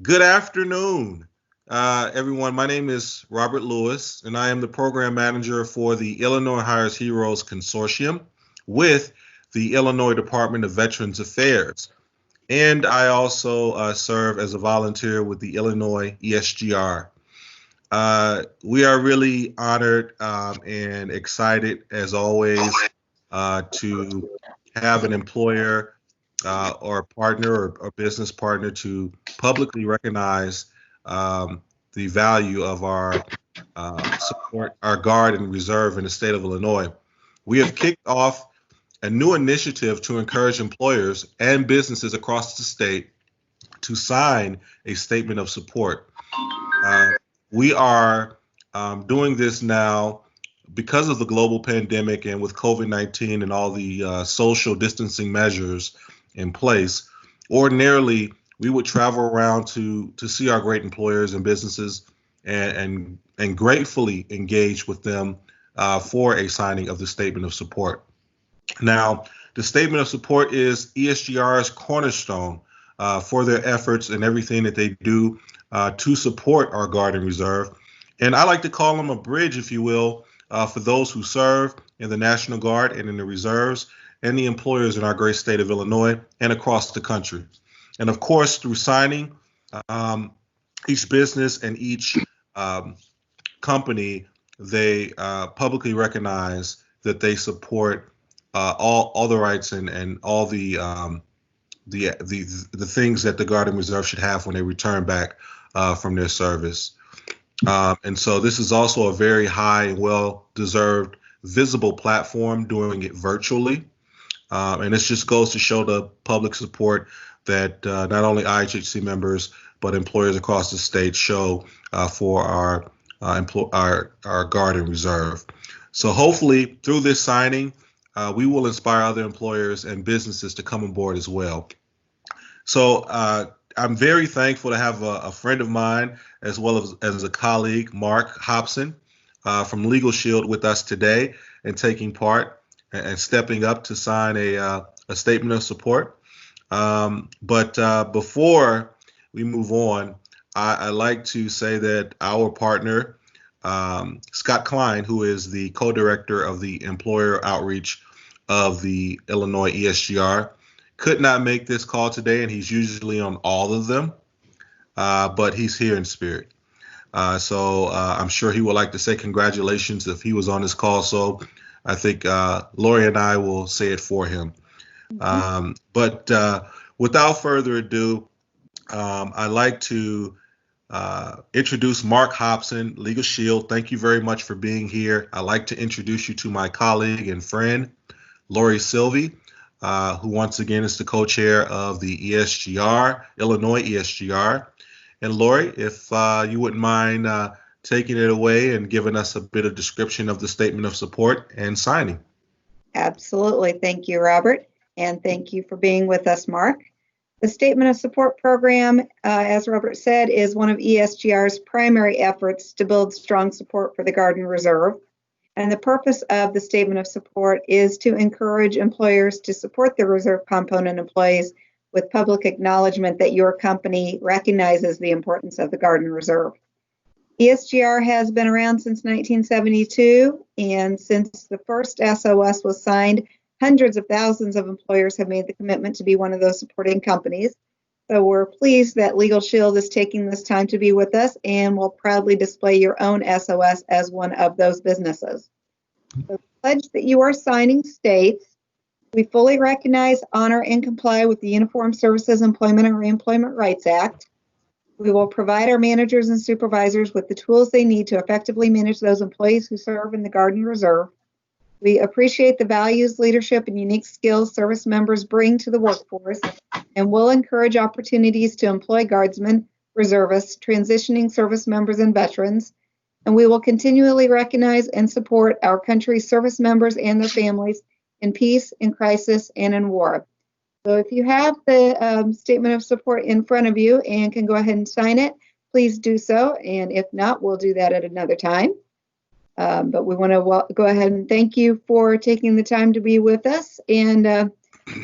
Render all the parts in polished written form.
Good afternoon, everyone. My name is Robert Lewis, and I am the program manager for the Illinois Hires Heroes Consortium with the Illinois Department of Veterans Affairs. And I also serve as a volunteer with the Illinois ESGR. We are really honored and excited, as always, to have an employer or a partner or business partner to publicly recognize the value of our support, our Guard and Reserve in the state of Illinois. We have kicked off a new initiative to encourage employers and businesses across the state to sign a statement of support. We are doing this now because of the global pandemic and with COVID-19 and all the social distancing measures in place. Ordinarily, we would travel around to see our great employers and businesses and gratefully engage with them for a signing of the statement of support. Now, the statement of support is ESGR's cornerstone for their efforts and everything that they do to support our Guard and Reserve. And I like to call them a bridge, if you will, for those who serve in the National Guard and in the reserves and the employers in our great state of Illinois and across the country. And of course, through signing, each business and each company, they publicly recognize that they support all the rights and all the things that the Guard and Reserve should have when they return back from their service. And so this is also a very high and well-deserved visible platform, doing it virtually. And this just goes to show the public support that not only IHHC members, but employers across the state show for our Guard and Reserve. So hopefully through this signing, we will inspire other employers and businesses to come on board as well. So I'm very thankful to have a friend of mine, as well as a colleague, Mark Hopkins, from Legal Shield with us today and taking part and stepping up to sign a statement of support. But before we move on, I like to say that our partner, Scott Klein, who is the co-director of the employer outreach of the Illinois ESGR, could not make this call today, and he's usually on all of them, but he's here in spirit. So I'm sure he would like to say congratulations if he was on this call. So I think Laurie and I will say it for him. But without further ado, I'd like to introduce Mark Hopkins, Legal Shield. Thank you very much for being here. I'd like to introduce you to my colleague and friend, Laurie Silvey, who once again is the co-chair of the ESGR, Illinois ESGR. And Laurie, if you wouldn't mind taking it away and giving us a bit of description of the statement of support and signing. Absolutely. Thank you, Robert. And thank you for being with us, Mark. The Statement of Support program, as Robert said, is one of ESGR's primary efforts to build strong support for the Guard and Reserve. And the purpose of the Statement of Support is to encourage employers to support the Reserve component employees with public acknowledgement that your company recognizes the importance of the Guard and Reserve. ESGR has been around since 1972, and since the first SOS was signed, hundreds of thousands of employers have made the commitment to be one of those supporting companies. So we're pleased that Legal Shield is taking this time to be with us and will proudly display your own SOS as one of those businesses. The pledge that you are signing states, we fully recognize, honor, and comply with the Uniformed Services Employment and Reemployment Rights Act. We will provide our managers and supervisors with the tools they need to effectively manage those employees who serve in the Guard and Reserve. We appreciate the values, leadership, and unique skills service members bring to the workforce, and will encourage opportunities to employ guardsmen, reservists, transitioning service members, and veterans. And we will continually recognize and support our country's service members and their families in peace, in crisis, and in war. So if you have the statement of support in front of you and can go ahead and sign it, please do so. And if not, we'll do that at another time. But we want to go ahead and thank you for taking the time to be with us, and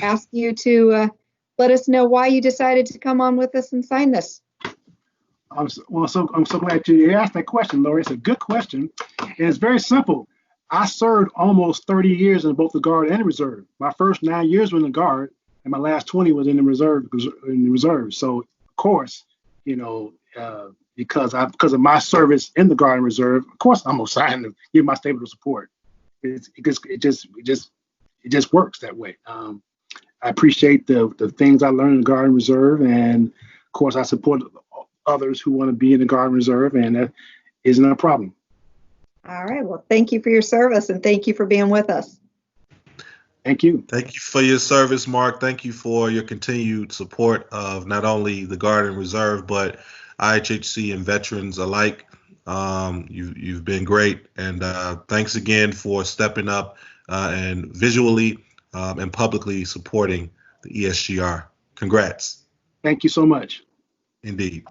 ask you to let us know why you decided to come on with us and sign this. I'm so glad you asked that question, Laurie. It's a good question, and it's very simple. I served almost 30 years in both the Guard and the Reserve. My first 9 years were in the Guard, and my last 20 was in the Reserve. So, of course, because of my service in the Guard and Reserve, of course, I'm gonna sign to give my statement of support. It just works that way. I appreciate the things I learned in the Guard and Reserve, and of course, I support others who want to be in the Guard and Reserve, and that isn't a problem. All right. Well, thank you for your service, and thank you for being with us. Thank you. Thank you for your service, Mark. Thank you for your continued support of not only the Guard and Reserve, but IHHC and veterans alike. You've been great, and thanks again for stepping up and visually and publicly supporting the ESGR. Congrats. Thank you so much. Indeed.